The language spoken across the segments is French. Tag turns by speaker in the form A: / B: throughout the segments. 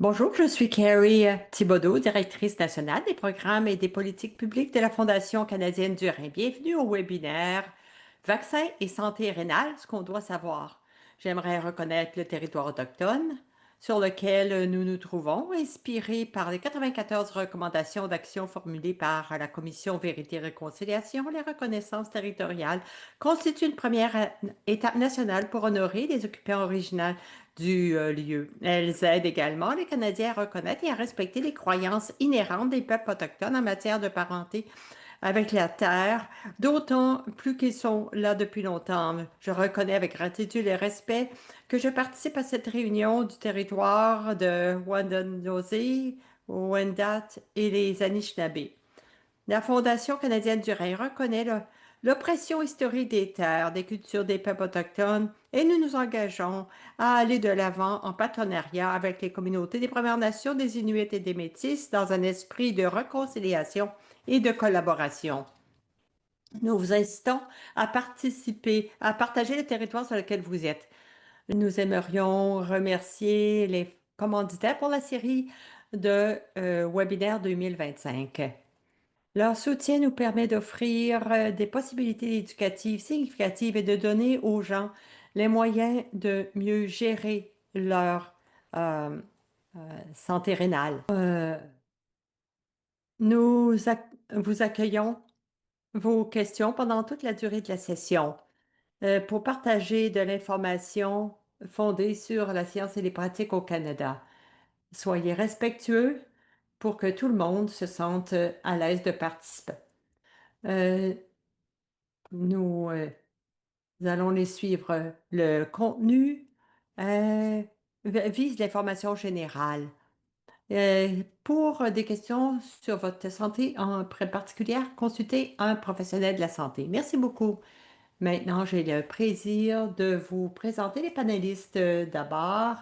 A: Bonjour, je suis Carrie Thibodeau, directrice nationale des programmes et des politiques publiques de la Fondation canadienne du Rhin. Bienvenue au webinaire Vaccins et santé rénale, ce qu'on doit savoir. J'aimerais reconnaître le territoire autochtone sur lequel nous nous trouvons, inspiré par les 94 recommandations d'action formulées par la Commission Vérité et Réconciliation. Les reconnaissances territoriales constituent une première étape nationale pour honorer les occupants originaux du lieu. Elles aident également les Canadiens à reconnaître et à respecter les croyances inhérentes des peuples autochtones en matière de parenté avec la terre, d'autant plus qu'ils sont là depuis longtemps. Je reconnais avec gratitude et respect que je participe à cette réunion du territoire de Wandanoze, Wendat et les Anishinabés. La Fondation canadienne du Rhin reconnaît l'oppression historique des terres, des cultures des peuples autochtones et nous nous engageons à aller de l'avant en partenariat avec les communautés des Premières Nations, des Inuits et des Métis dans un esprit de réconciliation et de collaboration. Nous vous incitons à participer, à partager le territoire sur lequel vous êtes. Nous aimerions remercier les commanditaires pour la série de webinaires 2025. Leur soutien nous permet d'offrir des possibilités éducatives significatives et de donner aux gens les moyens de mieux gérer leur euh, santé rénale. Vous accueillons vos questions pendant toute la durée de la session pour partager de l'information fondée sur la science et les pratiques au Canada. Soyez respectueux pour que tout le monde se sente à l'aise de participer. Euh, nous, nous allons les suivre. Le contenu vise l'information générale. Pour des questions sur votre santé en particulière, consultez un professionnel de la santé. Merci beaucoup. Maintenant, j'ai le plaisir de vous présenter les panélistes d'abord.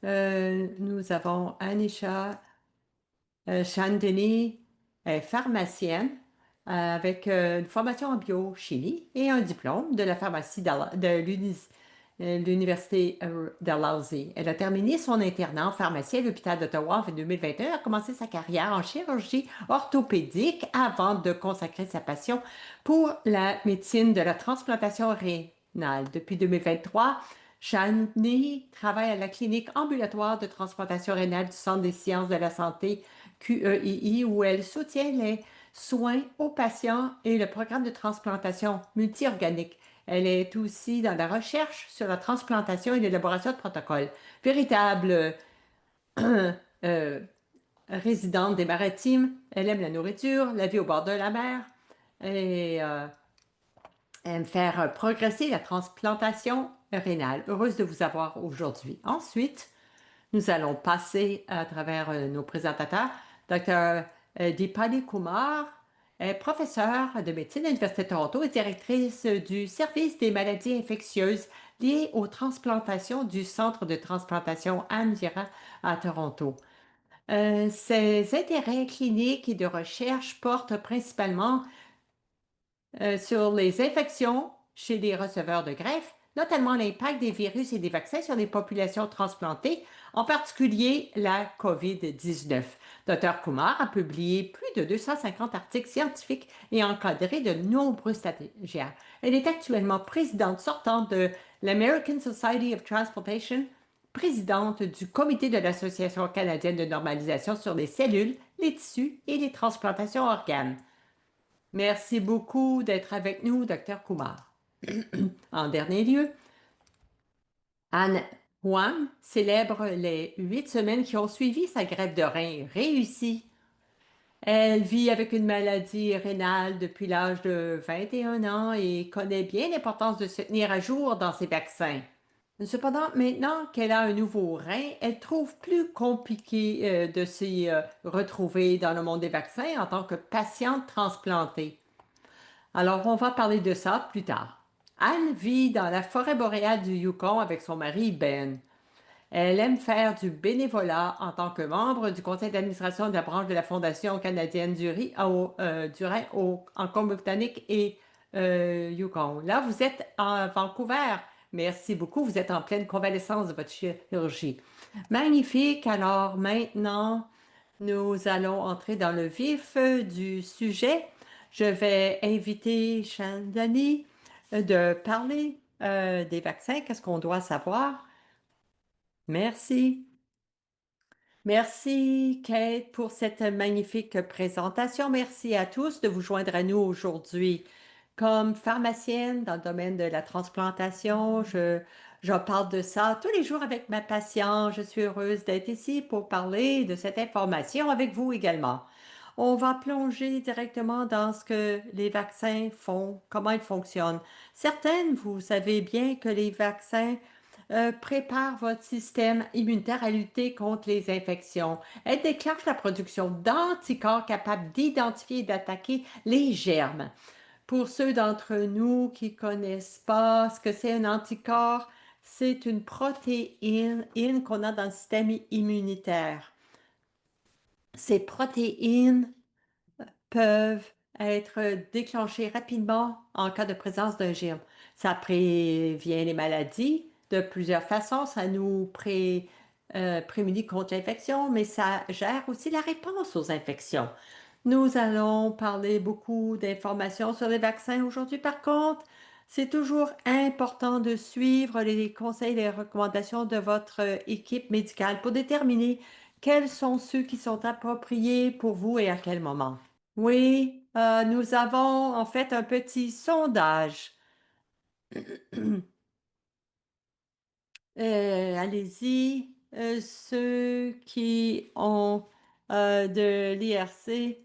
A: Nous avons Anisha Chandini est pharmacienne avec une formation en biochimie et un diplôme de la pharmacie de l'Université Dalhousie. Elle a terminé son internat en pharmacie à l'hôpital d'Ottawa en 2021 et a commencé sa carrière en chirurgie orthopédique avant de consacrer sa passion pour la médecine de la transplantation rénale. Depuis 2023, Shani travaille à la clinique ambulatoire de transplantation rénale du Centre des sciences de la santé QEII, où elle soutient les soins aux patients et le programme de transplantation multiorganique. Elle est aussi dans la recherche sur la transplantation et l'élaboration de protocoles. Véritable euh, résidente des Maritimes, elle aime la nourriture, la vie au bord de la mer et aime faire progresser la transplantation rénale. Heureuse de vous avoir aujourd'hui. Ensuite, nous allons passer à travers nos présentateurs. Dr. Deepali Kumar est professeure de médecine à l'Université de Toronto et directrice du service des maladies infectieuses liées aux transplantations du Centre de transplantation Anne Gira à Toronto. Ses intérêts cliniques et de recherche portent principalement sur les infections chez les receveurs de greffe, notamment l'impact des virus et des vaccins sur les populations transplantées, en particulier la COVID-19. Dr. Kumar a publié plus de 250 articles scientifiques et encadré de nombreux stagiaires. Elle est actuellement présidente sortante de l'American Society of Transplantation, présidente du comité de l'Association canadienne de normalisation sur les cellules, les tissus et les transplantations organes. Merci beaucoup d'être avec nous, Dr. Kumar. En dernier lieu, Anne Huang célèbre les 8 semaines qui ont suivi sa greffe de rein réussie. Elle vit avec une maladie rénale depuis l'âge de 21 ans et connaît bien l'importance de se tenir à jour dans ses vaccins. Cependant, maintenant qu'elle a un nouveau rein, elle trouve plus compliqué de s'y retrouver dans le monde des vaccins en tant que patiente transplantée. Alors, on va parler de ça plus tard. Anne vit dans la forêt boréale du Yukon avec son mari Ben. Elle aime faire du bénévolat en tant que membre du conseil d'administration de la branche de la Fondation canadienne du Rhin en Colombie-Britannique et Yukon. Là, vous êtes à Vancouver. Merci beaucoup. Vous êtes en pleine convalescence de votre chirurgie. Magnifique. Alors maintenant, nous allons entrer dans le vif du sujet. Je vais inviter Chandani de parler des vaccins. Qu'est-ce qu'on doit savoir? Merci. Merci, Kate, pour cette magnifique présentation. Merci à tous de vous joindre à nous aujourd'hui. Comme pharmacienne dans le domaine de la transplantation, je parle de ça tous les jours avec ma patiente. Je suis heureuse d'être ici pour parler de cette information avec vous également. On va plonger directement dans ce que les vaccins font, comment ils fonctionnent. Certaines, vous savez bien que les vaccins préparent votre système immunitaire à lutter contre les infections. Elle déclenche la production d'anticorps capables d'identifier et d'attaquer les germes. Pour ceux d'entre nous qui connaissent pas ce que c'est un anticorps, c'est une protéine qu'on a dans le système immunitaire. Ces protéines peuvent être déclenchées rapidement en cas de présence d'un germe. Ça prévient les maladies de plusieurs façons. Ça nous prémunit contre l'infection, mais ça gère aussi la réponse aux infections. Nous allons parler beaucoup d'informations sur les vaccins aujourd'hui. Par contre, c'est toujours important de suivre les conseils et les recommandations de votre équipe médicale pour déterminer quels sont ceux qui sont appropriés pour vous et à quel moment. Oui, nous avons en fait un petit sondage. Allez-y, ceux qui ont de l'IRC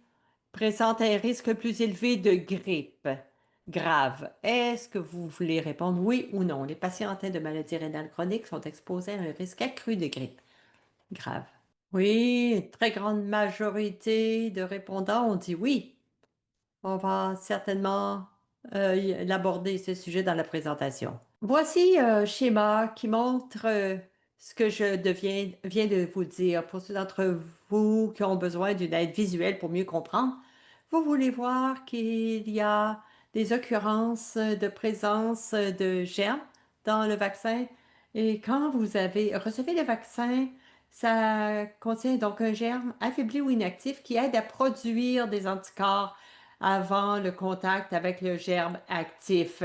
A: présentent un risque plus élevé de grippe grave. Est-ce que vous voulez répondre oui ou non? Les patients atteints de maladies rénales chroniques sont exposés à un risque accru de grippe grave. Oui, une très grande majorité de répondants ont dit oui. On va certainement l'aborder, ce sujet, dans la présentation. Voici un schéma qui montre ce que viens de vous dire. Pour ceux d'entre vous qui ont besoin d'une aide visuelle pour mieux comprendre, vous voulez voir qu'il y a des occurrences de présence de germes dans le vaccin. Et quand recevez le vaccin, ça contient donc un germe affaibli ou inactif qui aide à produire des anticorps avant le contact avec le germe actif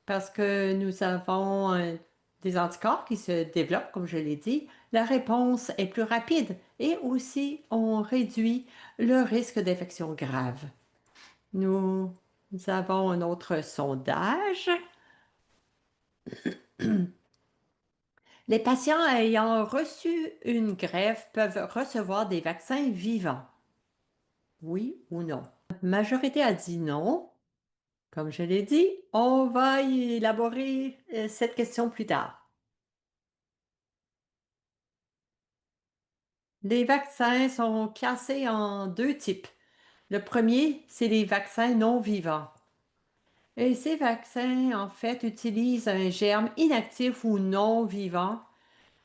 A: parce que nous avons des anticorps qui se développent, comme je l'ai dit, la réponse est plus rapide et aussi on réduit le risque d'infection grave. Nous avons un autre sondage. Les patients ayant reçu une greffe peuvent recevoir des vaccins vivants. Oui ou non? La majorité a dit non. Comme je l'ai dit, on va y élaborer cette question plus tard. Les vaccins sont classés en deux types. Le premier, c'est les vaccins non vivants. Et ces vaccins, en fait, utilisent un germe inactif ou non vivant.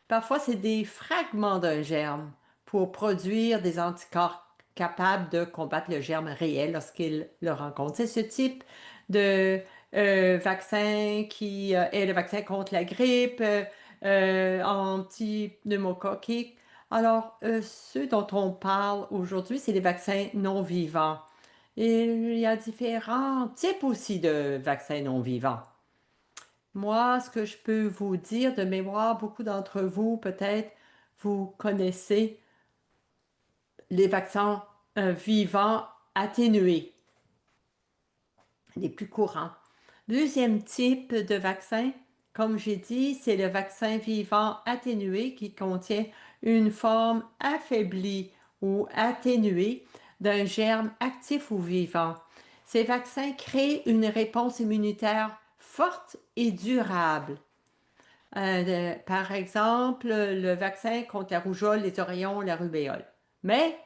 A: Parfois, c'est des fragments d'un germe pour produire des anticorps capables de combattre le germe réel lorsqu'il le rencontre. C'est ce type de vaccin qui est le vaccin contre la grippe, anti-pneumococcique. Alors, ceux dont on parle aujourd'hui, c'est les vaccins non vivants. Et il y a différents types aussi de vaccins non vivants. Moi, ce que je peux vous dire de mémoire, beaucoup d'entre vous, peut-être, vous connaissez les vaccins vivants atténués, les plus courants. Deuxième type de vaccin, comme j'ai dit, c'est le vaccin vivant atténué qui contient une forme affaiblie ou atténuée d'un germe actif ou vivant. Ces vaccins créent une réponse immunitaire forte et durable. Par exemple, le vaccin contre la rougeole, les oreillons, la rubéole. Mais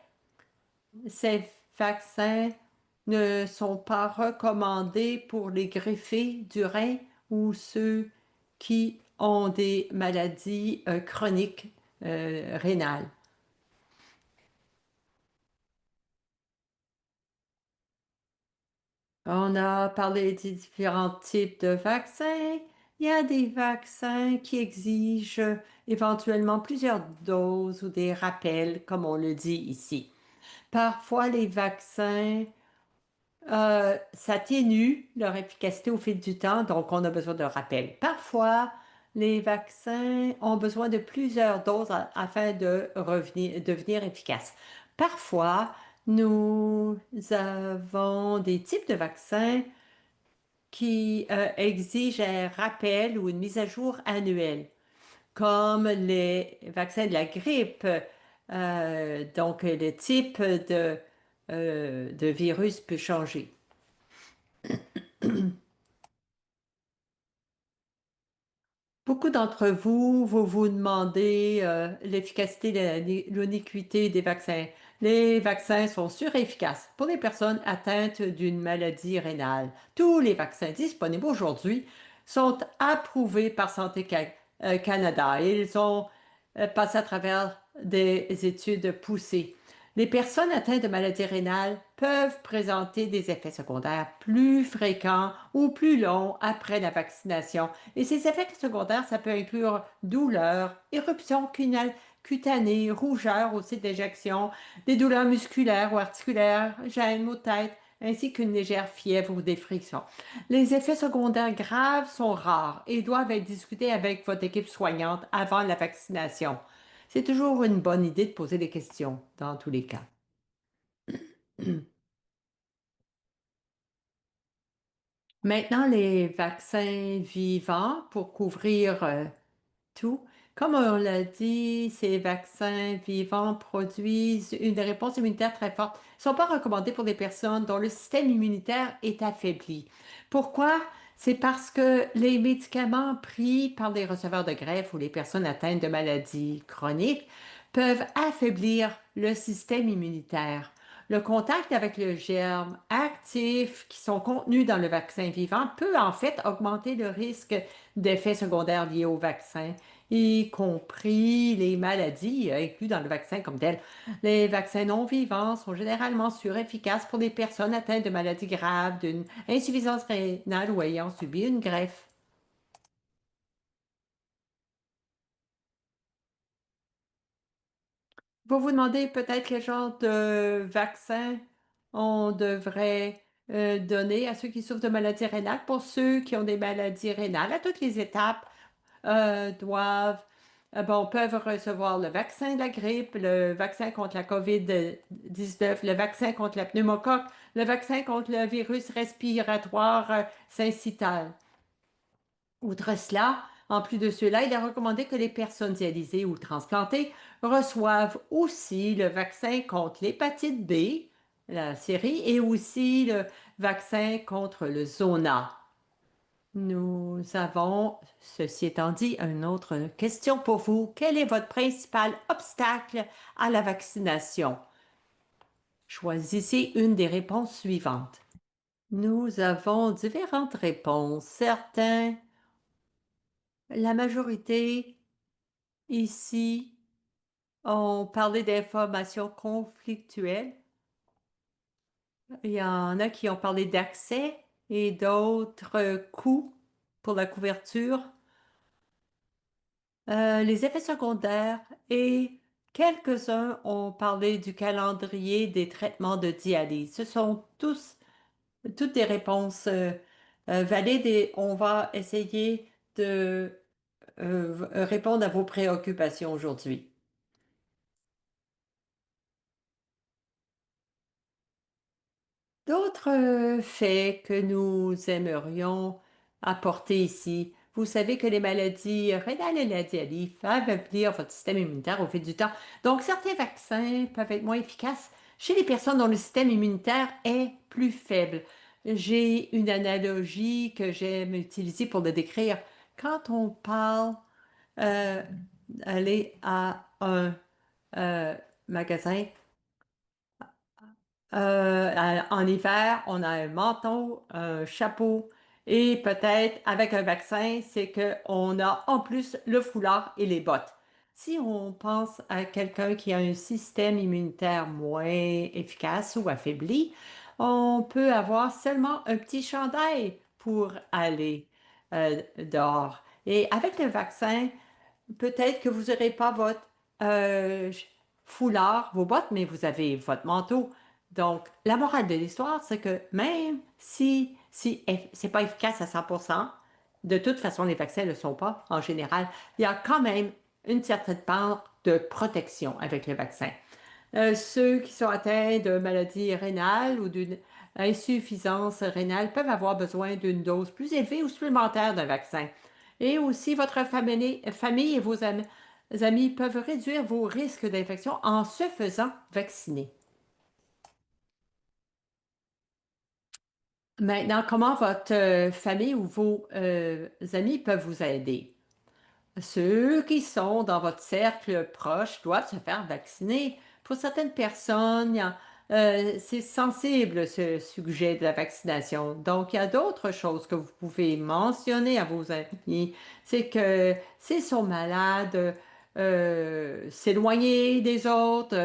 A: ces vaccins ne sont pas recommandés pour les greffés du rein ou ceux qui ont des maladies chroniques rénales. On a parlé des différents types de vaccins. Il y a des vaccins qui exigent éventuellement plusieurs doses ou des rappels, comme on le dit ici. Parfois, les vaccins s'atténuent leur efficacité au fil du temps, donc on a besoin de rappels. Parfois, les vaccins ont besoin de plusieurs doses afin de devenir efficaces. Parfois, nous avons des types de vaccins qui exigent un rappel ou une mise à jour annuelle, comme les vaccins de la grippe. Donc, le type de virus peut changer. Beaucoup d'entre vous, vous vous demandez l'efficacité, l'uniquité des vaccins. Les vaccins sont sûrs et efficaces pour les personnes atteintes d'une maladie rénale. Tous les vaccins disponibles aujourd'hui sont approuvés par Canada. Ils ont passé à travers des études poussées. Les personnes atteintes de maladies rénales peuvent présenter des effets secondaires plus fréquents ou plus longs après la vaccination. Et ces effets secondaires, ça peut inclure douleurs, éruptions cutanées, rougeurs au site d'injection, des douleurs musculaires ou articulaires, gênes, maux de tête, ainsi qu'une légère fièvre ou des frictions. Les effets secondaires graves sont rares et doivent être discutés avec votre équipe soignante avant la vaccination. C'est toujours une bonne idée de poser des questions dans tous les cas. Maintenant, les vaccins vivants pour couvrir tout. Comme on l'a dit, ces vaccins vivants produisent une réponse immunitaire très forte. Ils ne sont pas recommandés pour des personnes dont le système immunitaire est affaibli. Pourquoi? C'est parce que les médicaments pris par les receveurs de greffe ou les personnes atteintes de maladies chroniques peuvent affaiblir le système immunitaire. Le contact avec le germe actif qui sont contenus dans le vaccin vivant peut en fait augmenter le risque d'effets secondaires liés au vaccin, y compris les maladies incluses dans le vaccin comme tel. Les vaccins non vivants sont généralement sûrs et efficaces pour des personnes atteintes de maladies graves, d'une insuffisance rénale ou ayant subi une greffe. Vous vous demandez peut-être quel genre de vaccin on devrait donner à ceux qui souffrent de maladies rénales. Pour ceux qui ont des maladies rénales, à toutes les étapes, peuvent recevoir le vaccin de la grippe, le vaccin contre la COVID-19, le vaccin contre la pneumocoque, le vaccin contre le virus respiratoire syncytial. Outre cela, en plus de cela, il est recommandé que les personnes dialysées ou transplantées reçoivent aussi le vaccin contre l'hépatite B, la série, et aussi le vaccin contre le zona. Nous avons, ceci étant dit, une autre question pour vous. Quel est votre principal obstacle à la vaccination? Choisissez une des réponses suivantes. Nous avons différentes réponses. Certains, la majorité ici, ont parlé d'informations conflictuelles. Il y en a qui ont parlé d'accès et d'autres coûts pour la couverture. Les effets secondaires et quelques-uns ont parlé du calendrier des traitements de dialyse. Ce sont toutes des réponses valides et on va essayer de répondre à vos préoccupations aujourd'hui. D'autres faits que nous aimerions apporter ici. Vous savez que les maladies rénales et la dialyse affaiblir votre système immunitaire au fil du temps. Donc, certains vaccins peuvent être moins efficaces chez les personnes dont le système immunitaire est plus faible. J'ai une analogie que j'aime utiliser pour le décrire. Quand on parle euh, aller à un euh, magasin en hiver, on a un manteau, un chapeau et peut-être avec un vaccin, c'est qu'on a en plus le foulard et les bottes. Si on pense à quelqu'un qui a un système immunitaire moins efficace ou affaibli, on peut avoir seulement un petit chandail pour aller. dehors. Et avec le vaccin, peut-être que vous n'aurez pas votre euh, foulard, vos bottes, mais vous avez votre manteau. Donc, la morale de l'histoire, c'est que même si c'est pas efficace à 100%, de toute façon, les vaccins ne le sont pas en général, il y a quand même une certaine part de protection avec le vaccin. Ceux qui sont atteints de maladies rénales ou d'une insuffisance rénale peuvent avoir besoin d'une dose plus élevée ou supplémentaire d'un vaccin. Et aussi, votre famille et vos amis peuvent réduire vos risques d'infection en se faisant vacciner. Maintenant, comment votre famille ou vos amis peuvent vous aider? Ceux qui sont dans votre cercle proche doivent se faire vacciner. Pour certaines personnes, c'est sensible ce sujet de la vaccination. Donc, il y a d'autres choses que vous pouvez mentionner à vos amis. C'est que s'ils sont malades, s'éloigner des autres,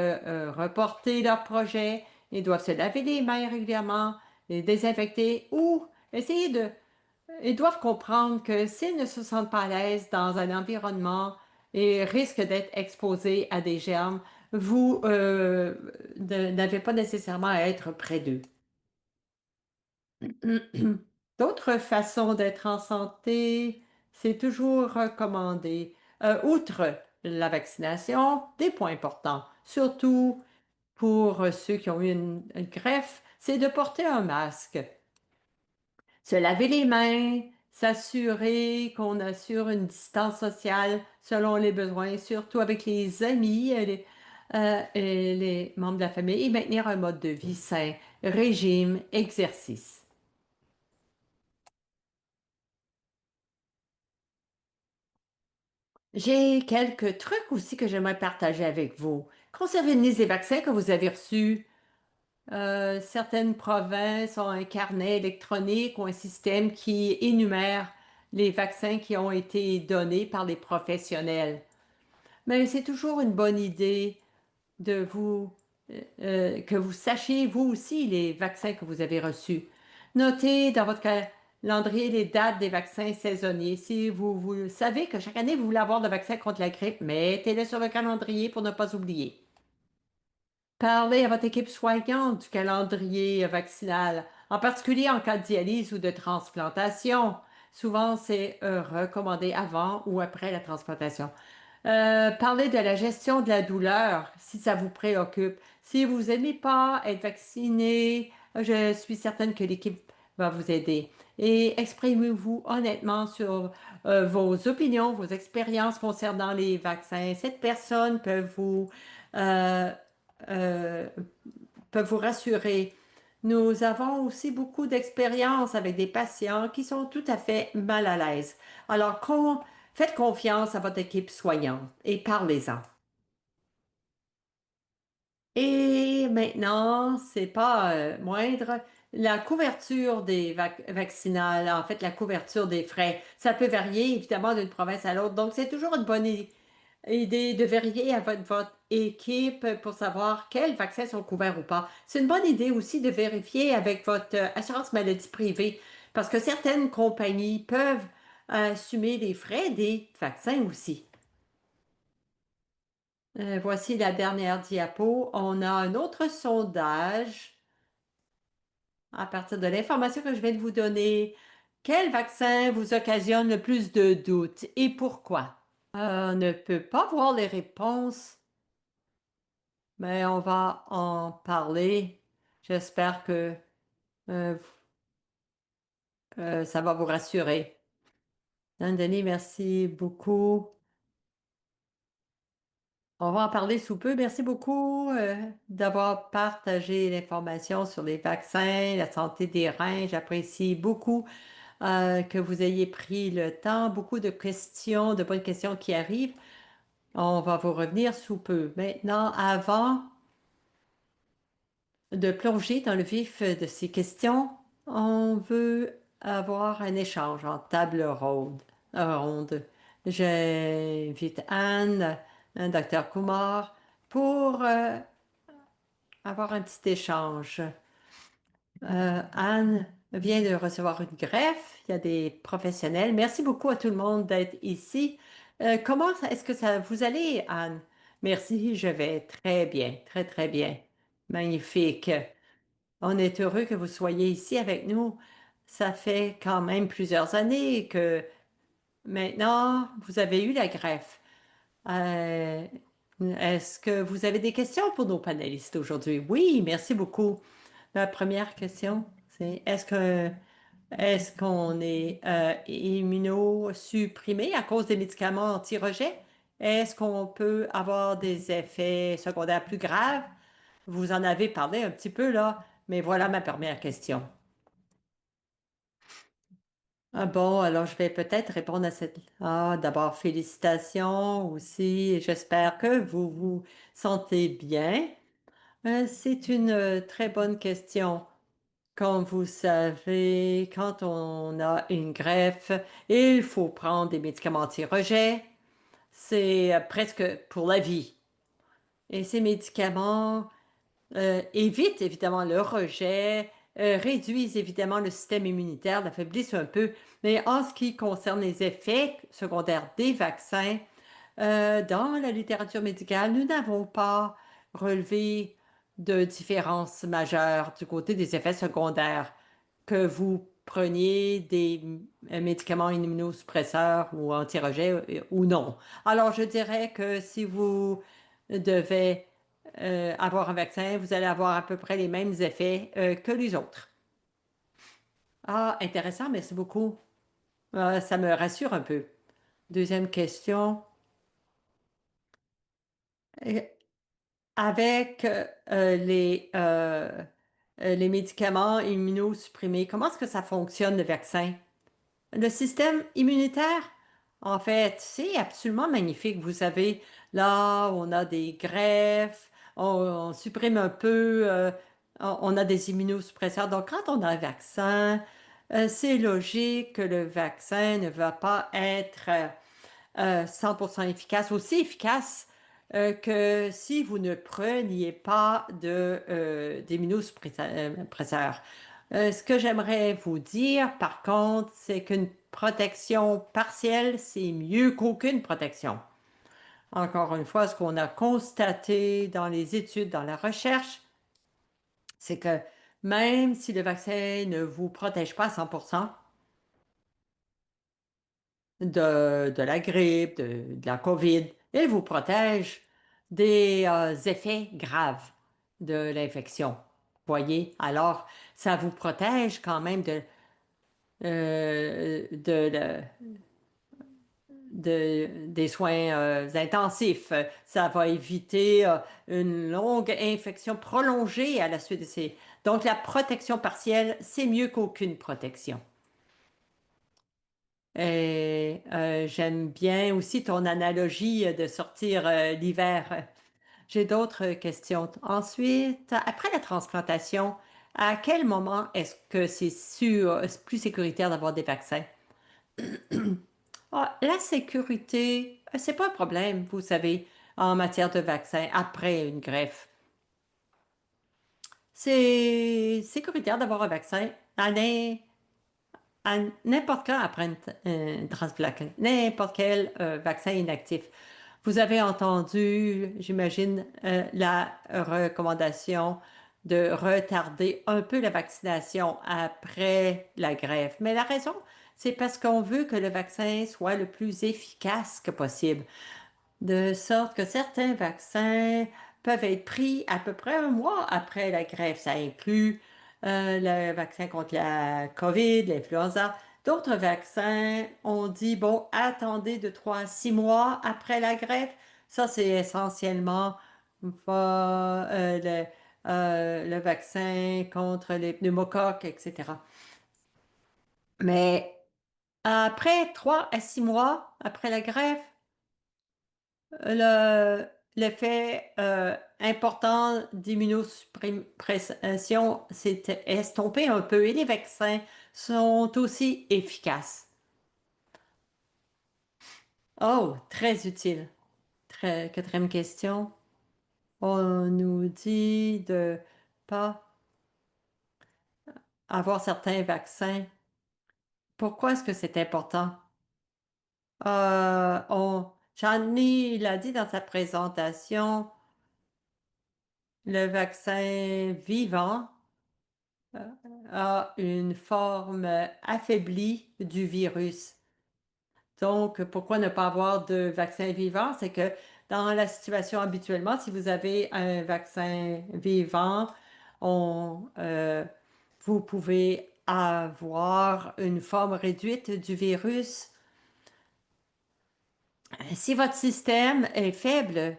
A: reporter leurs projets. Ils doivent se laver les mains régulièrement, les désinfecter ou essayer de ils doivent comprendre que s'ils ne se sentent pas à l'aise dans un environnement et risquent d'être exposés à des germes, vous n'avez pas nécessairement à être près d'eux. D'autres façons d'être en santé, c'est toujours recommandé. Outre la vaccination, des points importants, surtout pour ceux qui ont eu une greffe, c'est de porter un masque. Se laver les mains, s'assurer qu'on assure une distance sociale selon les besoins, surtout avec les amis et les membres de la famille, et maintenir un mode de vie sain, régime, exercice. J'ai quelques trucs aussi que j'aimerais partager avec vous. Concernant les vaccins que vous avez reçus, certaines provinces ont un carnet électronique ou un système qui énumère les vaccins qui ont été donnés par les professionnels. Mais c'est toujours une bonne idée de que vous sachiez vous aussi les vaccins que vous avez reçus. Notez dans votre calendrier les dates des vaccins saisonniers. Si vous savez que chaque année vous voulez avoir le vaccin contre la grippe, mettez-le sur le calendrier pour ne pas oublier. Parlez à votre équipe soignante du calendrier vaccinal, en particulier en cas de dialyse ou de transplantation. Souvent, c'est recommandé avant ou après la transplantation. Parlez de la gestion de la douleur, si ça vous préoccupe. Si vous n'aimez pas être vacciné, je suis certaine que l'équipe va vous aider. Et exprimez-vous honnêtement sur vos opinions, vos expériences concernant les vaccins. Cette personne euh, euh, peut vous rassurer. Nous avons aussi beaucoup d'expérience avec des patients qui sont tout à fait mal à l'aise. Alors, faites confiance à votre équipe soignante et parlez-en. Et maintenant, c'est pas moindre, la couverture des vaccinales, en fait, la couverture des frais, ça peut varier évidemment d'une province à l'autre. Donc, c'est toujours une bonne idée de vérifier avec votre équipe pour savoir quels vaccins sont couverts ou pas. C'est une bonne idée aussi de vérifier avec votre assurance maladie privée parce que certaines compagnies peuvent assumer les frais des vaccins aussi. Voici la dernière diapo. On a un autre sondage à partir de l'information que je viens de vous donner. Quel vaccin vous occasionne le plus de doutes et pourquoi? On ne peut pas voir les réponses, mais on va en parler. J'espère que euh, ça va vous rassurer. Denis, merci beaucoup. On va en parler sous peu. Merci beaucoup d'avoir partagé l'information sur les vaccins, la santé des reins. J'apprécie beaucoup que vous ayez pris le temps. Beaucoup de questions, de bonnes questions qui arrivent. On va vous revenir sous peu. Maintenant, avant de plonger dans le vif de ces questions, on veut avoir un échange en table ronde. J'invite Anne, un docteur Kumar, pour avoir un petit échange. Anne, vient de recevoir une greffe. Il y a des professionnels. Merci beaucoup à tout le monde d'être ici. Est-ce que ça vous allez, Anne? Merci, je vais très bien, très, très bien. Magnifique. On est heureux que vous soyez ici avec nous. Ça fait quand même plusieurs années que maintenant vous avez eu la greffe. Euh, Est-ce que vous avez des questions pour nos panélistes aujourd'hui? Oui, merci beaucoup. La première question, c'est est-ce qu'on est immunosupprimé à cause des médicaments anti-rejet? Est-ce qu'on peut avoir des effets secondaires plus graves? Vous en avez parlé un petit peu là, mais voilà ma première question. Ah bon, alors je vais peut-être répondre à cette... Ah, d'abord, félicitations aussi. J'espère que vous vous sentez bien. C'est une très bonne question. Comme vous savez, quand on a une greffe, il faut prendre des médicaments anti-rejet. C'est presque pour la vie. Et ces médicaments évitent évidemment le rejet, réduisent évidemment le système immunitaire, l'affaiblissent un peu. Mais en ce qui concerne les effets secondaires des vaccins, dans la littérature médicale, nous n'avons pas relevé de différence majeure du côté des effets secondaires, que vous preniez des médicaments immunosuppresseurs ou anti-rejet ou non. Alors, je dirais que si vous devez avoir un vaccin, vous allez avoir à peu près les mêmes effets que les autres. Ah, intéressant, merci beaucoup. Ça me rassure un peu. Deuxième question. Euh, Avec les médicaments immunosupprimés, comment est-ce que ça fonctionne, le vaccin? Le système immunitaire, en fait, c'est absolument magnifique. Vous savez, là, on a des greffes, on supprime un peu, on a des immunosuppresseurs. Donc, quand on a un vaccin, c'est logique que le vaccin ne va pas être 100% efficace, aussi efficace que si vous ne preniez pas d'immunosuppresseurs. Ce que j'aimerais vous dire, par contre, c'est qu'une protection partielle, c'est mieux qu'aucune protection. Encore une fois, ce qu'on a constaté dans les études, dans la recherche, c'est que même si le vaccin ne vous protège pas à 100%, de la grippe, de la COVID. Il vous protège des effets graves de l'infection. Voyez? Alors, ça vous protège quand même des soins intensifs. Ça va éviter une longue infection prolongée à la suite de ces... Donc, la protection partielle, c'est mieux qu'aucune protection. Et j'aime bien aussi ton analogie de sortir l'hiver. J'ai d'autres questions. Ensuite, après la transplantation, à quel moment est-ce que c'est sûr, c'est plus sécuritaire d'avoir des vaccins? Ah, la sécurité, c'est pas un problème, vous savez, en matière de vaccins après une greffe. C'est sécuritaire d'avoir un vaccin à n'importe quand après une transplantation, n'importe quel vaccin inactif. Vous avez entendu, j'imagine, la recommandation de retarder un peu la vaccination après la greffe. Mais la raison, c'est parce qu'on veut que le vaccin soit le plus efficace que possible, de sorte que certains vaccins peuvent être pris à peu près un mois après la greffe. Ça inclut le vaccin contre la COVID, l'influenza. D'autres vaccins, on dit, bon, attendez de 3 à 6 mois après la greffe. Ça, c'est essentiellement le vaccin contre les pneumocoques, etc. Mais après 3 à 6 mois après la greffe, le, l'effet important d'immunosuppression s'est estompé un peu et les vaccins sont aussi efficaces. Oh, très utile. Quatrième question. On nous dit de pas avoir certains vaccins. Pourquoi est-ce que c'est important? Jean-Denis, il a dit dans sa présentation, le vaccin vivant a une forme affaiblie du virus. Donc, pourquoi ne pas avoir de vaccin vivant? C'est que dans la situation habituellement, si vous avez un vaccin vivant, vous pouvez avoir une forme réduite du virus. Si votre système est faible,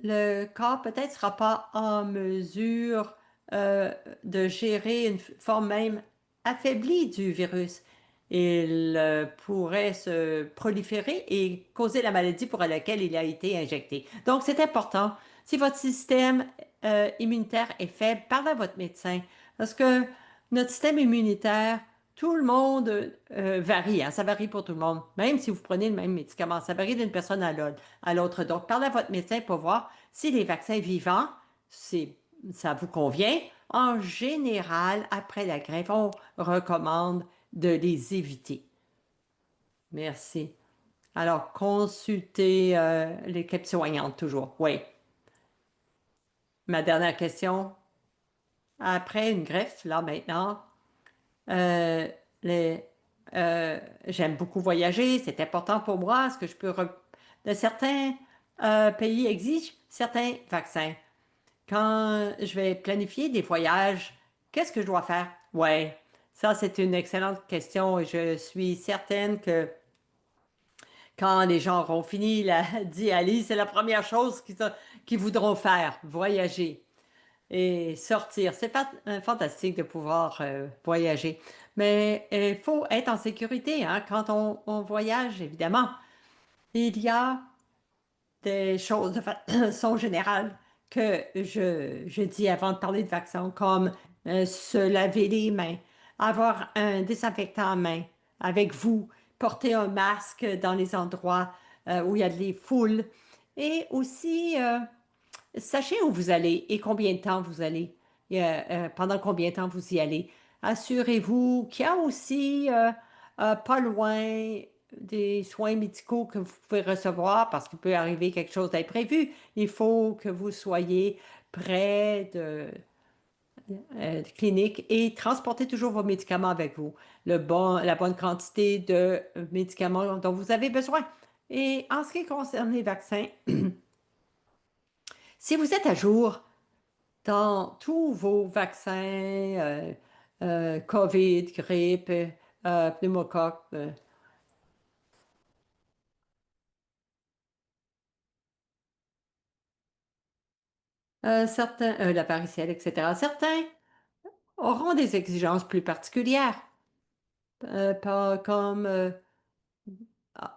A: le corps peut-être sera pas en mesure euh, de gérer une forme même affaiblie du virus. Il pourrait se proliférer et causer la maladie pour laquelle il a été injecté. Donc, c'est important. Si votre système immunitaire est faible, parlez à votre médecin parce que notre système immunitaire, tout le monde varie, hein, ça varie pour tout le monde. Même si vous prenez le même médicament, ça varie d'une personne à l'autre. Donc, parlez à votre médecin pour voir si les vaccins vivants, ça vous convient. En général, après la greffe, on recommande de les éviter. Merci. Alors, consultez l'équipe soignante toujours. Oui. Ma dernière question. Après une greffe, là maintenant, euh, les, j'aime beaucoup voyager. C'est important pour moi. Est-ce que je peux... Certains pays exigent certains vaccins. Quand je vais planifier des voyages, qu'est-ce que je dois faire? Ouais, ça c'est une excellente question et je suis certaine que quand les gens auront fini la dialyse, c'est la première chose qu'ils voudront faire, voyager et sortir. C'est fantastique de pouvoir voyager. Mais il faut être en sécurité, hein, quand on voyage, évidemment. Il y a des choses de façon générale que je dis avant de parler de vaccin, comme se laver les mains, avoir un désinfectant en main avec vous, porter un masque dans les endroits où il y a des foules et aussi sachez où vous allez et combien de temps vous allez, pendant combien de temps vous y allez. Assurez-vous qu'il y a aussi pas loin des soins médicaux que vous pouvez recevoir parce qu'il peut arriver quelque chose d'imprévu. Il faut que vous soyez près de clinique et transportez toujours vos médicaments avec vous, la bonne quantité de médicaments dont vous avez besoin. Et en ce qui concerne les vaccins, si vous êtes à jour, dans tous vos vaccins, COVID, grippe, pneumocoque, la varicelle, etc. Certains auront des exigences plus particulières, pas comme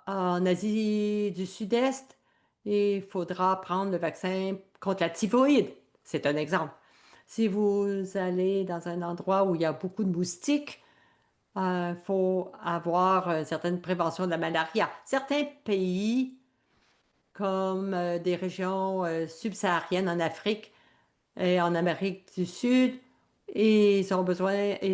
A: en Asie du Sud-Est, il faudra prendre le vaccin contre la typhoïde. C'est un exemple. Si vous allez dans un endroit où il y a beaucoup de moustiques, faut avoir une certaine prévention de la malaria. Certains pays, comme des régions subsahariennes en Afrique et en Amérique du Sud, ils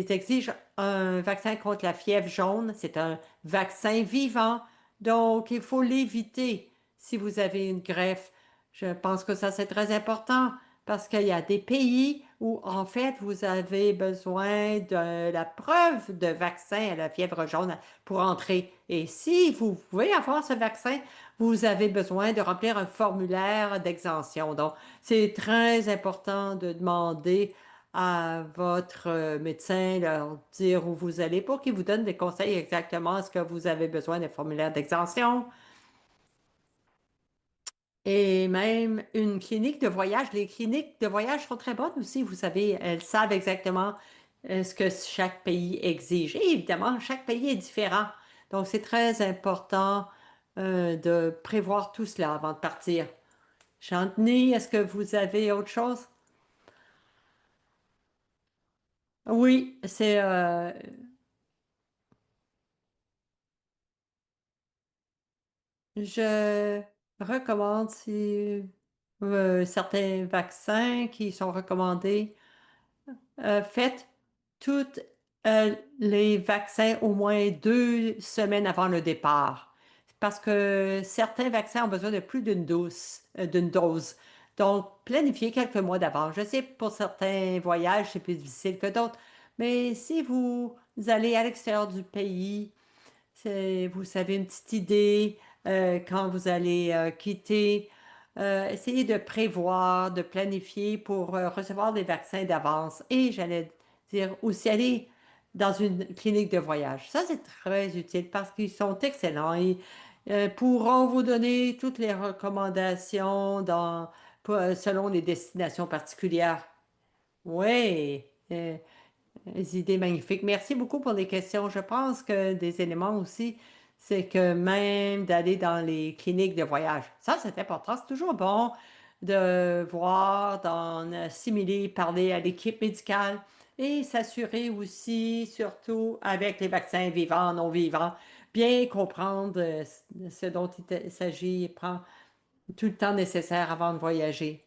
A: exigent un vaccin contre la fièvre jaune. C'est un vaccin vivant, donc il faut l'éviter si vous avez une greffe. Je pense que ça, c'est très important parce qu'il y a des pays où, en fait, vous avez besoin de la preuve de vaccin à la fièvre jaune pour entrer. Et si vous pouvez avoir ce vaccin, vous avez besoin de remplir un formulaire d'exemption. Donc, c'est très important de demander à votre médecin, leur dire où vous allez pour qu'il vous donne des conseils exactement. Est-ce que vous avez besoin d'un formulaire d'exemption? Et même une clinique de voyage. Les cliniques de voyage sont très bonnes aussi, vous savez, elles savent exactement ce que chaque pays exige. Et évidemment, chaque pays est différent. Donc, c'est très important de prévoir tout cela avant de partir. Chanteny, est-ce que vous avez autre chose? Oui, je recommande si, certains vaccins qui sont recommandés. faites tous les vaccins au moins 2 semaines avant le départ. Parce que certains vaccins ont besoin de plus d'une dose. Donc, planifiez quelques mois d'avance. Je sais, pour certains voyages, c'est plus difficile que d'autres. Mais si vous allez à l'extérieur du pays, vous savez, une petite idée quand vous allez quitter. Essayez de prévoir, de planifier pour recevoir des vaccins d'avance. Et j'allais dire aussi aller dans une clinique de voyage. Ça, c'est très utile parce qu'ils sont excellents. Ils pourront vous donner toutes les recommandations selon les destinations particulières. Oui. Des idées magnifiques. Merci beaucoup pour les questions. Je pense que des éléments aussi, c'est que même d'aller dans les cliniques de voyage, ça c'est important. C'est toujours bon de voir, d'en assimiler, parler à l'équipe médicale et s'assurer aussi, surtout avec les vaccins vivants, non vivants, bien comprendre ce dont il s'agit et prendre tout le temps nécessaire avant de voyager.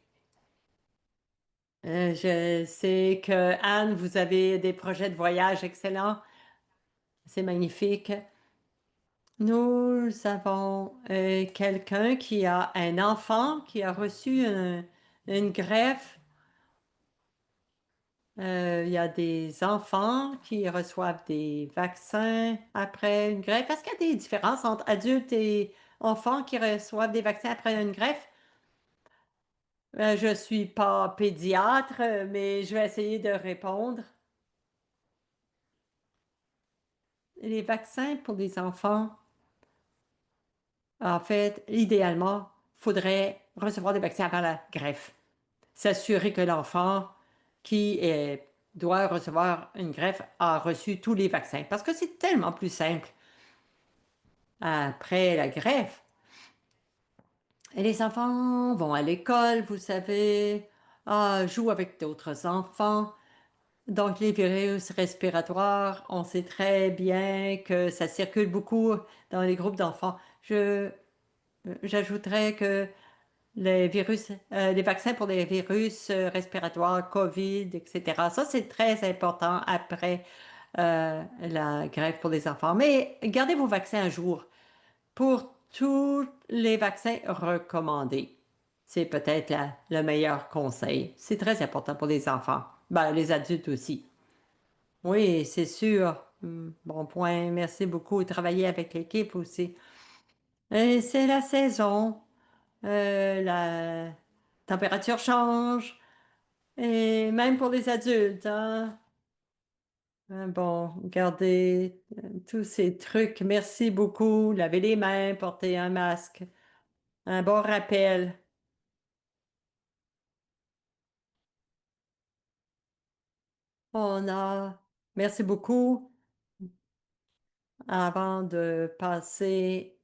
A: Je sais que Anne, vous avez des projets de voyage excellents. C'est magnifique. Nous avons quelqu'un qui a un enfant qui a reçu une greffe. Il y a des enfants qui reçoivent des vaccins après une greffe. Est-ce qu'il y a des différences entre adultes et enfants qui reçoivent des vaccins après une greffe? Je suis pas pédiatre, mais je vais essayer de répondre. Les vaccins pour les enfants. En fait, idéalement, faudrait recevoir des vaccins avant la greffe. S'assurer que l'enfant doit recevoir une greffe a reçu tous les vaccins. Parce que c'est tellement plus simple après la greffe. Et les enfants vont à l'école, vous savez, jouent avec d'autres enfants. Donc, les virus respiratoires, on sait très bien que ça circule beaucoup dans les groupes d'enfants. J'ajouterais que les vaccins pour les virus respiratoires, COVID, etc. Ça, c'est très important après la greffe pour les enfants. Mais gardez vos vaccins à jour pour tous les vaccins recommandés. C'est peut-être le meilleur conseil. C'est très important pour les enfants. Ben, les adultes aussi. Oui, c'est sûr. Bon point. Merci beaucoup. Travailler avec l'équipe aussi. Et c'est la saison. La température change. Et même pour les adultes, hein. Bon, gardez tous ces trucs. Merci beaucoup. Lavez les mains, portez un masque. Un bon rappel. On a. Merci beaucoup. Avant de passer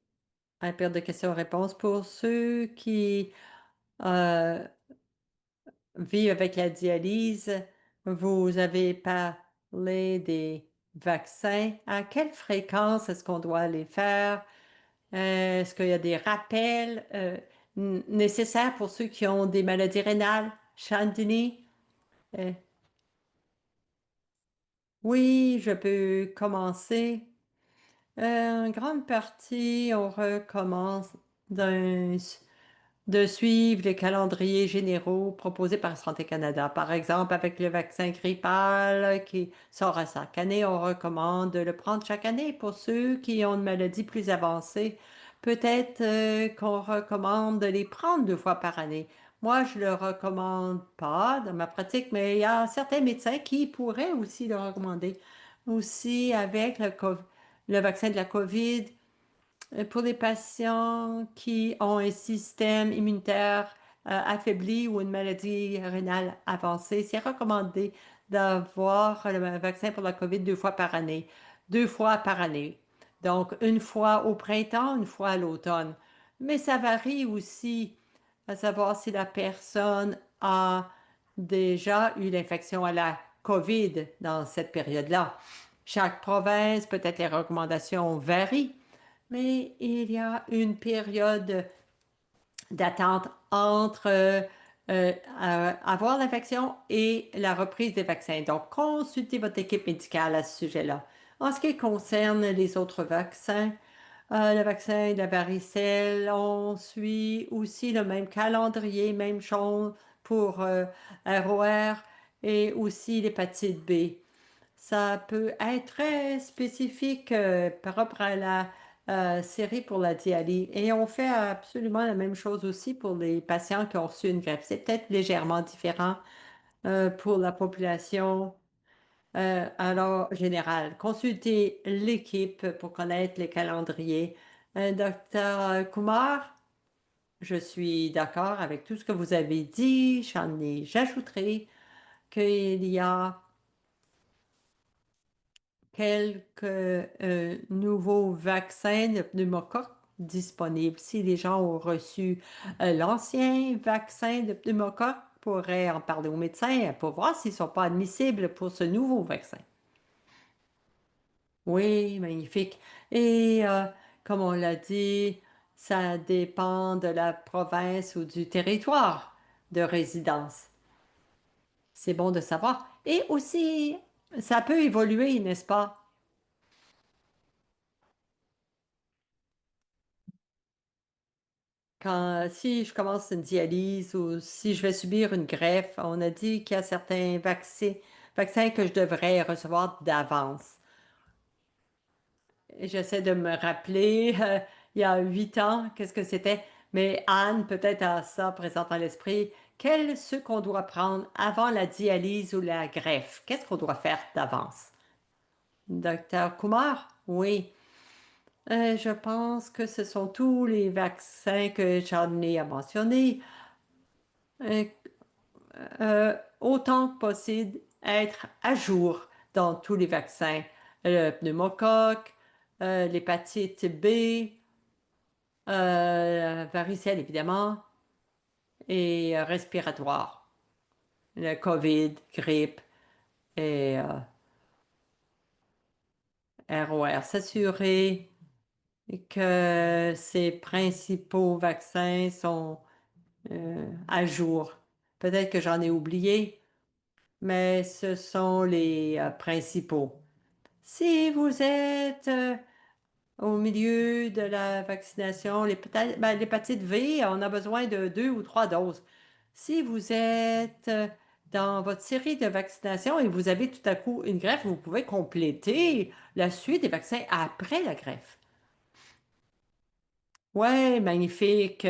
A: à la période de questions-réponses, pour ceux qui euh, vivre avec la dialyse, vous avez parlé des vaccins. À quelle fréquence est-ce qu'on doit les faire? Est-ce qu'il y a des rappels nécessaires pour ceux qui ont des maladies rénales? Chandini? Euh, oui, je peux commencer. En grande partie, on recommence d'un de suivre les calendriers généraux proposés par Santé Canada. Par exemple, avec le vaccin grippal qui sort à chaque année, on recommande de le prendre chaque année. Pour ceux qui ont une maladie plus avancée, peut-être qu'on recommande de les prendre 2 fois par année. Moi, je le recommande pas dans ma pratique, mais il y a certains médecins qui pourraient aussi le recommander. Aussi, avec le vaccin de la COVID, pour les patients qui ont un système immunitaire affaibli ou une maladie rénale avancée, c'est recommandé d'avoir le vaccin pour la COVID 2 fois par année. 2 fois par année. Donc, une fois au printemps, une fois à l'automne. Mais ça varie aussi à savoir si la personne a déjà eu l'infection à la COVID dans cette période-là. Chaque province, peut-être les recommandations varient, mais il y a une période d'attente entre avoir l'infection et la reprise des vaccins. Donc, consultez votre équipe médicale à ce sujet-là. En ce qui concerne les autres vaccins, le vaccin de la varicelle, on suit aussi le même calendrier, même chose pour ROR et aussi l'hépatite B. Ça peut être très spécifique par rapport à la série pour la dialyse. Et on fait absolument la même chose aussi pour les patients qui ont reçu une greffe. C'est peut-être légèrement différent pour la population alors générale. Consultez l'équipe pour connaître les calendriers. Docteur Kumar, je suis d'accord avec tout ce que vous avez dit. J'ajouterai qu'il y a quelques nouveaux vaccins de pneumocoque disponibles. Si les gens ont reçu l'ancien vaccin de pneumocoque, pourraient en parler au médecin pour voir s'ils ne sont pas admissibles pour ce nouveau vaccin. Oui, magnifique. Et comme on l'a dit, ça dépend de la province ou du territoire de résidence. C'est bon de savoir. Et aussi, ça peut évoluer, n'est-ce pas? Si je commence une dialyse ou si je vais subir une greffe, on a dit qu'il y a certains vaccins que je devrais recevoir d'avance. Et j'essaie de me rappeler, il y a 8 ans, qu'est-ce que c'était? Mais Anne, peut-être a ça présent à l'esprit. Quels ceux qu'on doit prendre avant la dialyse ou la greffe? Qu'est-ce qu'on doit faire d'avance? Docteur Kumar? Oui. Je pense que ce sont tous les vaccins que j'en ai à mentionner. Euh, Autant que possible, être à jour dans tous les vaccins. Le pneumocoque, l'hépatite B, varicelle évidemment, et respiratoire. Le COVID, grippe et ROR. S'assurer que ces principaux vaccins sont à jour. Peut-être que j'en ai oublié, mais ce sont les principaux. Si vous êtes au milieu de la vaccination, l'hépatite V, on a besoin de 2 ou 3 doses. Si vous êtes dans votre série de vaccination et vous avez tout à coup une greffe, vous pouvez compléter la suite des vaccins après la greffe. Ouais, magnifique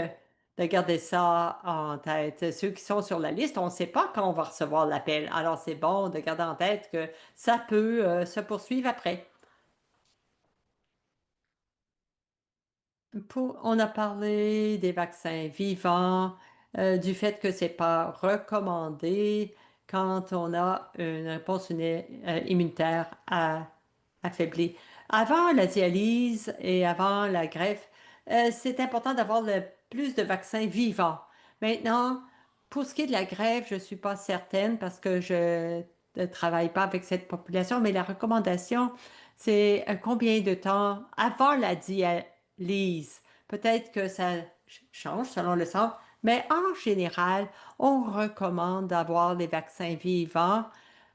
A: de garder ça en tête. Ceux qui sont sur la liste, on ne sait pas quand on va recevoir l'appel. Alors, c'est bon de garder en tête que ça peut se poursuivre après. On a parlé des vaccins vivants, du fait que c'est pas recommandé quand on a une réponse immunitaire affaiblie. Avant la dialyse et avant la greffe, c'est important d'avoir le plus de vaccins vivants. Maintenant, pour ce qui est de la greffe, je suis pas certaine parce que je ne travaille pas avec cette population, mais la recommandation, c'est combien de temps avant la dialyse. Peut-être que ça change selon le centre, mais en général, on recommande d'avoir les vaccins vivants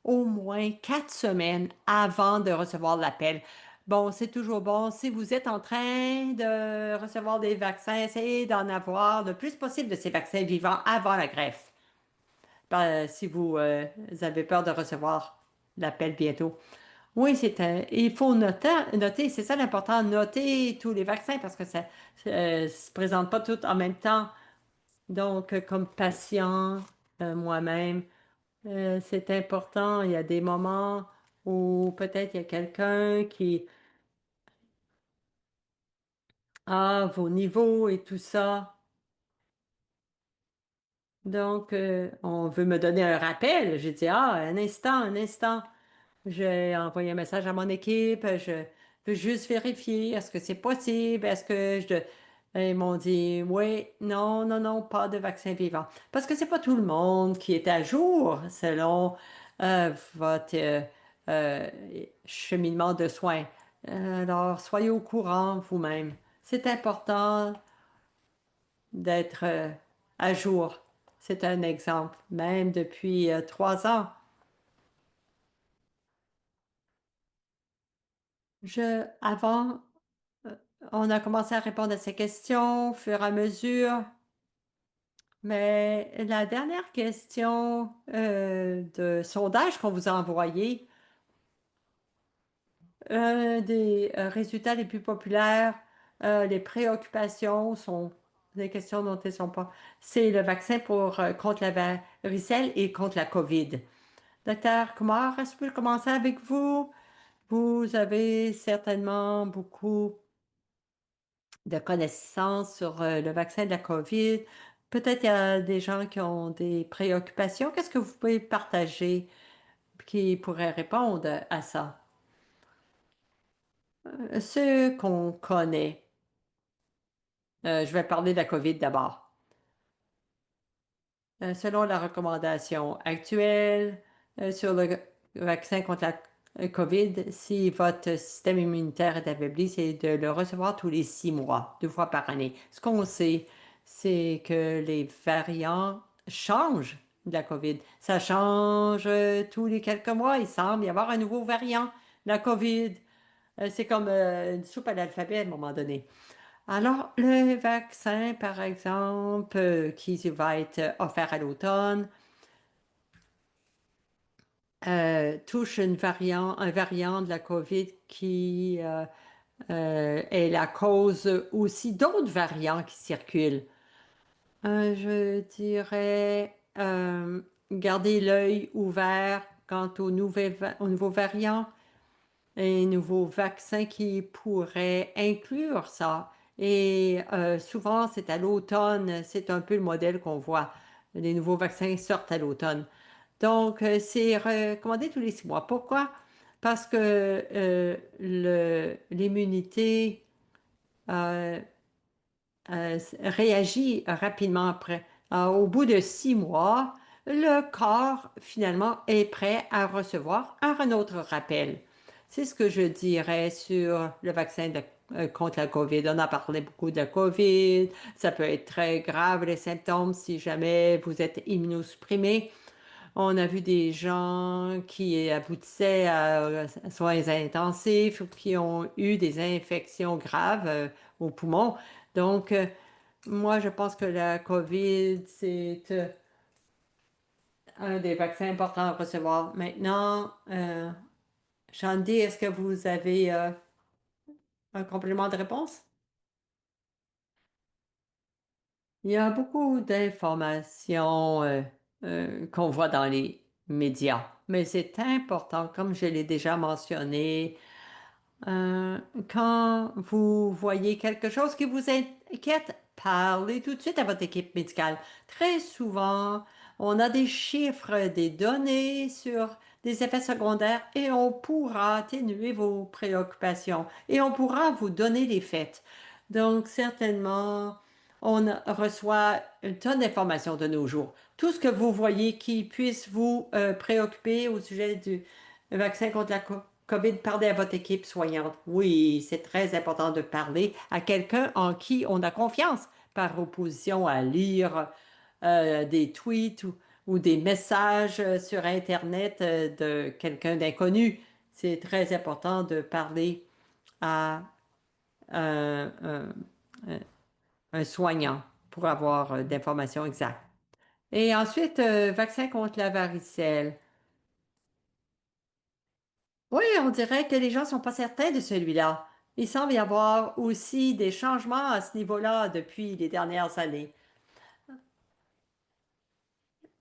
A: au moins 4 semaines avant de recevoir l'appel. Bon, c'est toujours bon. Si vous êtes en train de recevoir des vaccins, essayez d'en avoir le plus possible de ces vaccins vivants avant la greffe. Si vous avez peur de recevoir l'appel bientôt. Oui, il faut noter, c'est ça l'important, noter tous les vaccins parce que ça se présente pas tout en même temps. Donc, comme patient, moi-même, c'est important. Il y a des moments où peut-être il y a quelqu'un qui a vos niveaux et tout ça. Donc, on veut me donner un rappel. J'ai dit, ah, un instant, un instant. J'ai envoyé un message à mon équipe. Je veux juste vérifier. Est-ce que c'est possible? Est-ce que je... Ils m'ont dit, oui, non, non, non, pas de vaccin vivant. Parce que c'est pas tout le monde qui est à jour selon votre euh, cheminement de soins. Alors, soyez au courant vous-même. C'est important d'être à jour. C'est un exemple, même depuis 3 ans. Avant, euh, on a commencé à répondre à ces questions au fur et à mesure, mais la dernière question de sondage qu'on vous a envoyé, un des résultats les plus populaires, les préoccupations sont des questions dont elles sont pas. C'est le vaccin contre la varicelle et contre la COVID. Docteur Kumar, est-ce que je peux commencer avec vous? Vous avez certainement beaucoup de connaissances sur le vaccin de la COVID. Peut-être il y a des gens qui ont des préoccupations. Qu'est-ce que vous pouvez partager qui pourrait répondre à ça? Ce qu'on connaît. Je vais parler de la COVID d'abord. Selon la recommandation actuelle sur le vaccin contre la COVID, si votre système immunitaire est affaibli, c'est de le recevoir tous les 6 mois, 2 fois par année. Ce qu'on sait, c'est que les variants changent de la COVID. Ça change tous les quelques mois. Il semble y avoir un nouveau variant de la COVID. C'est comme une soupe à l'alphabet à un moment donné. Alors, le vaccin, par exemple, qui va être offert à l'automne, touche un variant de la COVID qui est la cause aussi d'autres variants qui circulent. Je dirais garder l'œil ouvert quant aux nouveaux variants un nouveau vaccin qui pourrait inclure ça. Et souvent, c'est à l'automne, c'est un peu le modèle qu'on voit. Les nouveaux vaccins sortent à l'automne. Donc, c'est recommandé tous les 6 mois. Pourquoi? Parce que l'immunité euh, réagit rapidement après. Au bout de 6 mois, le corps finalement est prêt à recevoir un autre rappel. C'est ce que je dirais sur le vaccin contre la COVID. On a parlé beaucoup de la COVID. Ça peut être très grave, les symptômes, si jamais vous êtes immunosupprimé. On a vu des gens qui aboutissaient à soins intensifs ou qui ont eu des infections graves aux poumons. Donc, moi, je pense que la COVID, c'est un des vaccins importants à recevoir. Maintenant, Shandy, est-ce que vous avez un complément de réponse? Il y a beaucoup d'informations qu'on voit dans les médias, mais c'est important, comme je l'ai déjà mentionné, Euh, quand vous voyez quelque chose qui vous inquiète, parlez tout de suite à votre équipe médicale. Très souvent, on a des chiffres, des données sur des effets secondaires et on pourra atténuer vos préoccupations et on pourra vous donner les faits. Donc, certainement, on reçoit une tonne d'informations de nos jours. Tout ce que vous voyez qui puisse vous préoccuper au sujet du vaccin contre la COVID, parlez à votre équipe soignante. Oui, c'est très important de parler à quelqu'un en qui on a confiance, par opposition à lire des tweets ou des messages sur Internet de quelqu'un d'inconnu. C'est très important de parler à un, un- un soignant pour avoir d'informations exactes. Et ensuite, vaccin contre la varicelle. Oui, on dirait que les gens sont pas certains de celui-là. Il semble y avoir aussi des changements à ce niveau-là depuis les dernières années.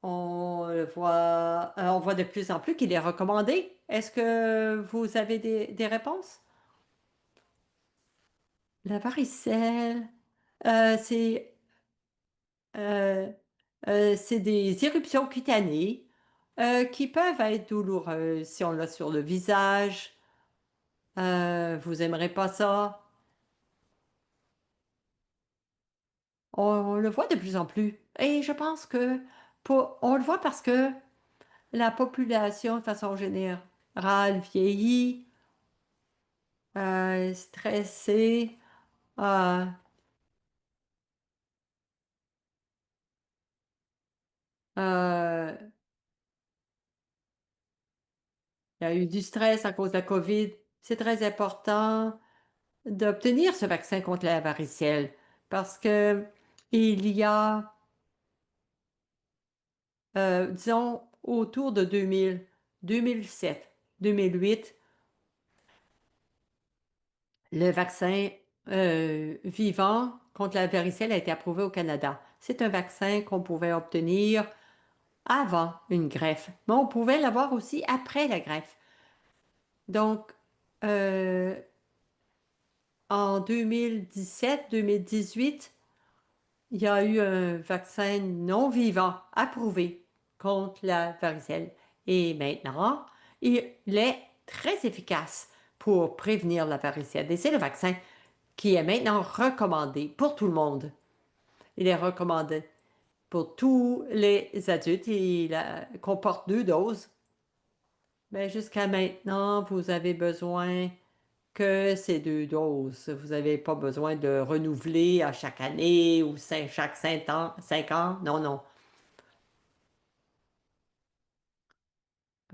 A: On voit de plus en plus qu'il est recommandé. Est-ce que vous avez des réponses? La varicelle, euh, c'est euh, c'est des éruptions cutanées qui peuvent être douloureuses si on l'a sur le visage. Vous aimerez pas ça? On le voit de plus en plus. Et je pense que on le voit parce que la population, de façon générale, vieillit, stressée. euh, Euh, il y a eu du stress à cause de la COVID. C'est très important d'obtenir ce vaccin contre la varicelle parce que il y a, disons, autour de 2000, 2007, 2008, le vaccin vivant contre la varicelle a été approuvé au Canada. C'est un vaccin qu'on pouvait obtenir avant une greffe, mais on pouvait l'avoir aussi après la greffe. Donc, euh, en 2017-2018, il y a eu un vaccin non vivant approuvé contre la varicelle. Et maintenant, il est très efficace pour prévenir la varicelle. Et c'est le vaccin qui est maintenant recommandé pour tout le monde. Il est recommandé pour tous les adultes. Il comporte 2 doses. Mais jusqu'à maintenant, vous avez besoin que ces 2 doses. Vous n'avez pas besoin de renouveler à chaque année ou chaque 5 ans, 5 ans. Non, non.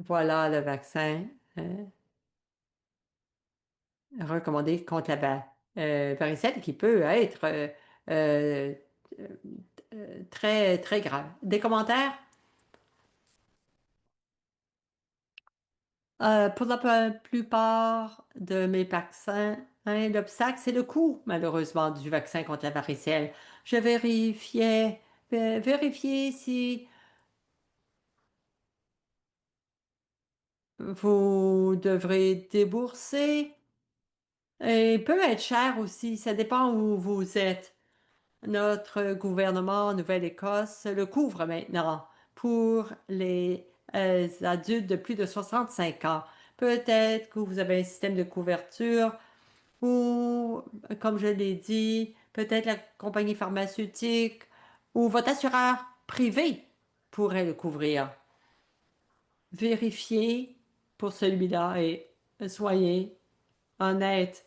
A: Voilà le vaccin euh, recommandé contre la varicelle qui peut être euh, euh, très, très grave. Des commentaires? Pour la plupart de mes vaccins, hein, l'obstacle, c'est le coût, malheureusement, du vaccin contre la varicelle. Je vérifiais si vous devrez débourser. Et il peut être cher aussi, ça dépend où vous êtes. Notre gouvernement en Nouvelle-Écosse le couvre maintenant pour les adultes de plus de 65 ans. Peut-être que vous avez un système de couverture ou, comme je l'ai dit, peut-être la compagnie pharmaceutique ou votre assureur privé pourrait le couvrir. Vérifiez pour celui-là et soyez honnête.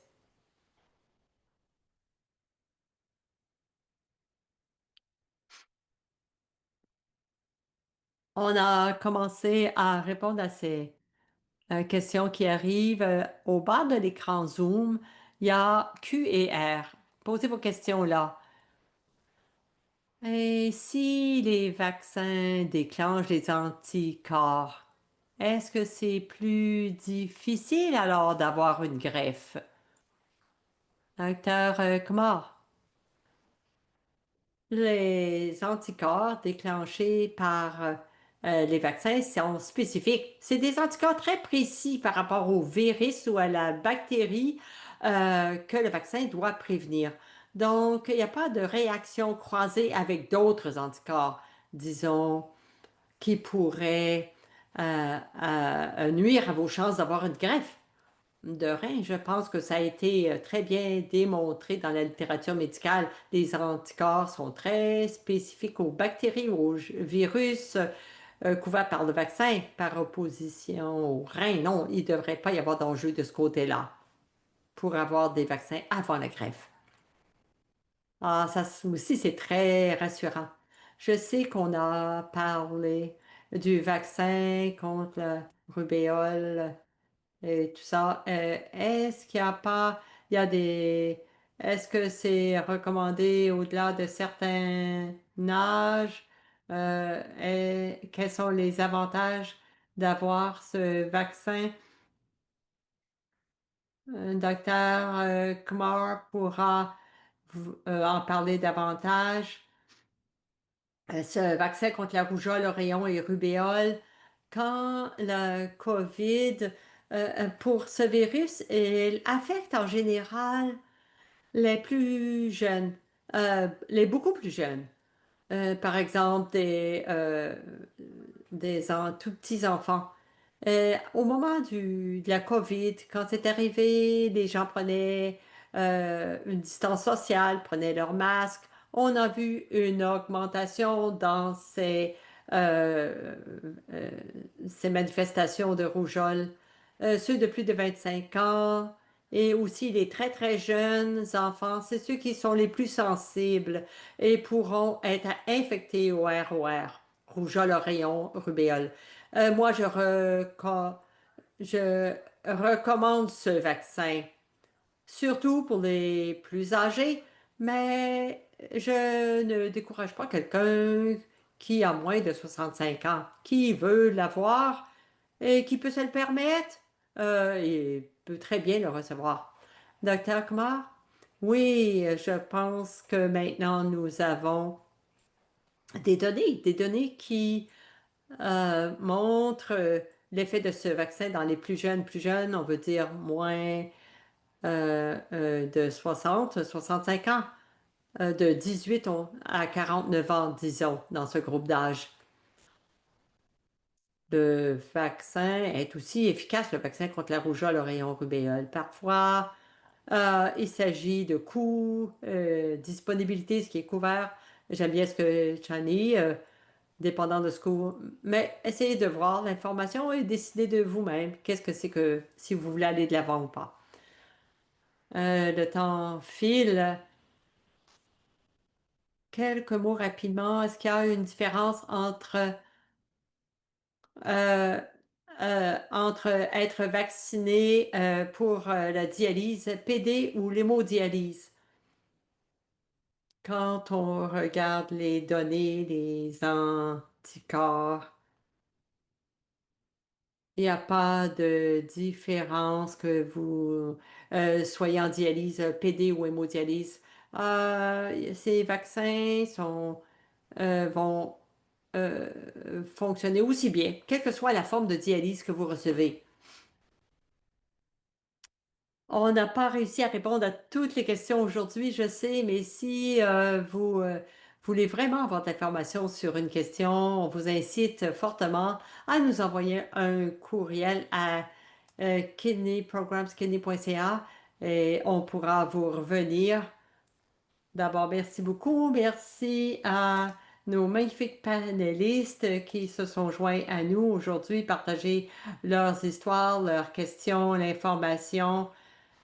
A: On a commencé à répondre à ces questions qui arrivent. Au bas de l'écran Zoom, il y a Q et R. Posez vos questions là. Et si les vaccins déclenchent des anticorps, est-ce que c'est plus difficile alors d'avoir une greffe? Docteur Kumar? Les anticorps déclenchés par les vaccins sont spécifiques. C'est des anticorps très précis par rapport au virus ou à la bactérie que le vaccin doit prévenir. Donc, il n'y a pas de réaction croisée avec d'autres anticorps, disons, qui pourraient nuire à vos chances d'avoir une greffe. De rien, je pense que ça a été très bien démontré dans la littérature médicale. Les anticorps sont très spécifiques aux bactéries ou aux virus couverts par le vaccin, par opposition aux reins. Non, il ne devrait pas y avoir d'enjeu de ce côté-là pour avoir des vaccins avant la greffe. Ah, ça aussi, c'est très rassurant. Je sais qu'on a parlé du vaccin contre la rubéole et tout ça. Est-ce qu'il n'y a pas, il y a des, est-ce que c'est recommandé au-delà de certains âges? Et quels sont les avantages d'avoir ce vaccin? Docteur Kumar pourra en parler davantage. Ce vaccin contre la rougeole, oreillon et rubéole, quand la COVID, pour ce virus, il affecte en général les plus jeunes, les beaucoup plus jeunes. Par exemple, tout petits enfants. Au moment de la COVID, quand c'est arrivé, les gens prenaient une distance sociale, prenaient leur masque. On a vu une augmentation dans euh, euh, ces manifestations de rougeole. Ceux de plus de 25 ans et aussi les très très jeunes enfants, c'est ceux qui sont les plus sensibles et pourront être infectés au ROR. rougeole, oreillon, rubéole. Moi, je recommande ce vaccin, surtout pour les plus âgés, mais je ne décourage pas quelqu'un qui a moins de 65 ans, qui veut l'avoir et qui peut se le permettre, il peut très bien le recevoir. Docteur Kumar? Oui, je pense que maintenant nous avons des données qui montrent l'effet de ce vaccin dans les plus jeunes, on veut dire moins de 65 ans, de 18 à 49 ans, disons, dans ce groupe d'âge. Le vaccin est aussi efficace, le vaccin contre la rougeole, l'oreillon, rubéole. Parfois, il s'agit de coûts, disponibilité, ce qui est couvert. J'aime bien ce que j'en ai, dépendant de ce que vous... Mais essayez de voir l'information et décidez de vous-même qu'est-ce que c'est que si vous voulez aller de l'avant ou pas. Le temps file. Quelques mots rapidement. Est-ce qu'il y a une différence euh, entre être vacciné pour la dialyse PD ou l'hémodialyse? Quand on regarde les données, les anticorps, il n'y a pas de différence que vous soyez en dialyse PD ou hémodialyse. Ces vaccins vont fonctionner aussi bien, quelle que soit la forme de dialyse que vous recevez. On n'a pas réussi à répondre à toutes les questions aujourd'hui, je sais, mais si vous voulez vraiment avoir de l'information sur une question, on vous incite fortement à nous envoyer un courriel à kidneyprogramskidney.ca et on pourra vous revenir. D'abord, merci beaucoup. Merci à nos magnifiques panélistes qui se sont joints à nous aujourd'hui, partager leurs histoires, leurs questions, l'information.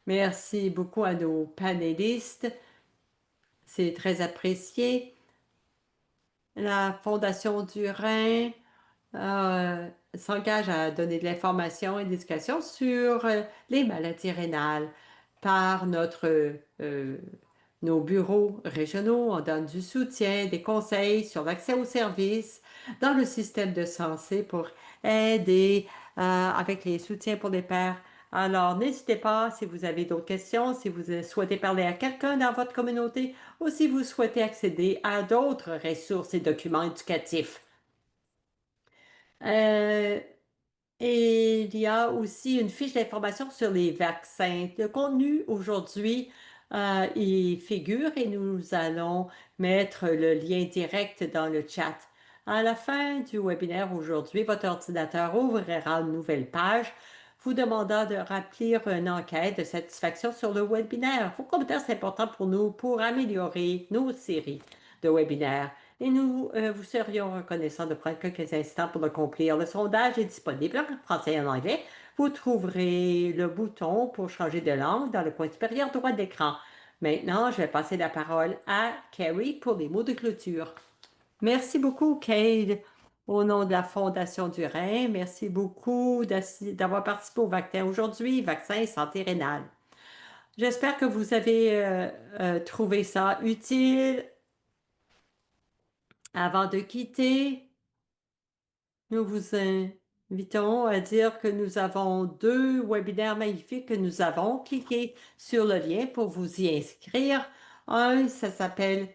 A: Merci beaucoup à nos panélistes. C'est très apprécié. La Fondation du Rhin euh, s'engage à donner de l'information et de l'éducation sur les maladies rénales par nos bureaux régionaux. On donne du soutien, des conseils sur l'accès aux services dans le système de santé pour aider avec les soutiens pour les pères. Alors, n'hésitez pas si vous avez d'autres questions, si vous souhaitez parler à quelqu'un dans votre communauté ou si vous souhaitez accéder à d'autres ressources et documents éducatifs. Euh, et il y a aussi une fiche d'information sur les vaccins. Le contenu aujourd'hui y figure et nous allons mettre le lien direct dans le chat. À la fin du webinaire aujourd'hui, votre ordinateur ouvrira une nouvelle page vous demandant de remplir une enquête de satisfaction sur le webinaire. Vos commentaires, c'est important pour nous pour améliorer nos séries de webinaires et nous vous serions reconnaissants de prendre quelques instants pour l'accomplir. Le sondage est disponible en français et en anglais. Vous trouverez le bouton pour changer de langue dans le coin supérieur droit de l'écran. Maintenant, je vais passer la parole à Carrie pour les mots de clôture. Merci beaucoup, Cade, au nom de la Fondation du Rhin. Merci beaucoup d'avoir participé au vaccin aujourd'hui, vaccin et santé rénale. J'espère que vous avez trouvé ça utile. Avant de quitter, nous vous invitons à dire que nous avons deux webinaires magnifiques que nous avons. Cliquez sur le lien pour vous y inscrire. Un, ça s'appelle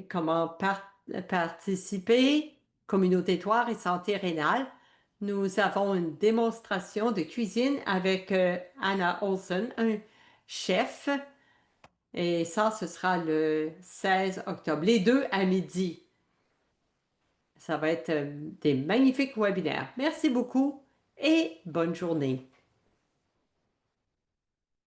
A: comment participer, communauté toire et santé rénale. Nous avons une démonstration de cuisine avec Anna Olson, un chef. Et ça, ce sera le 16 octobre, les deux à midi. Ça va être des magnifiques webinaires. Merci beaucoup et bonne journée.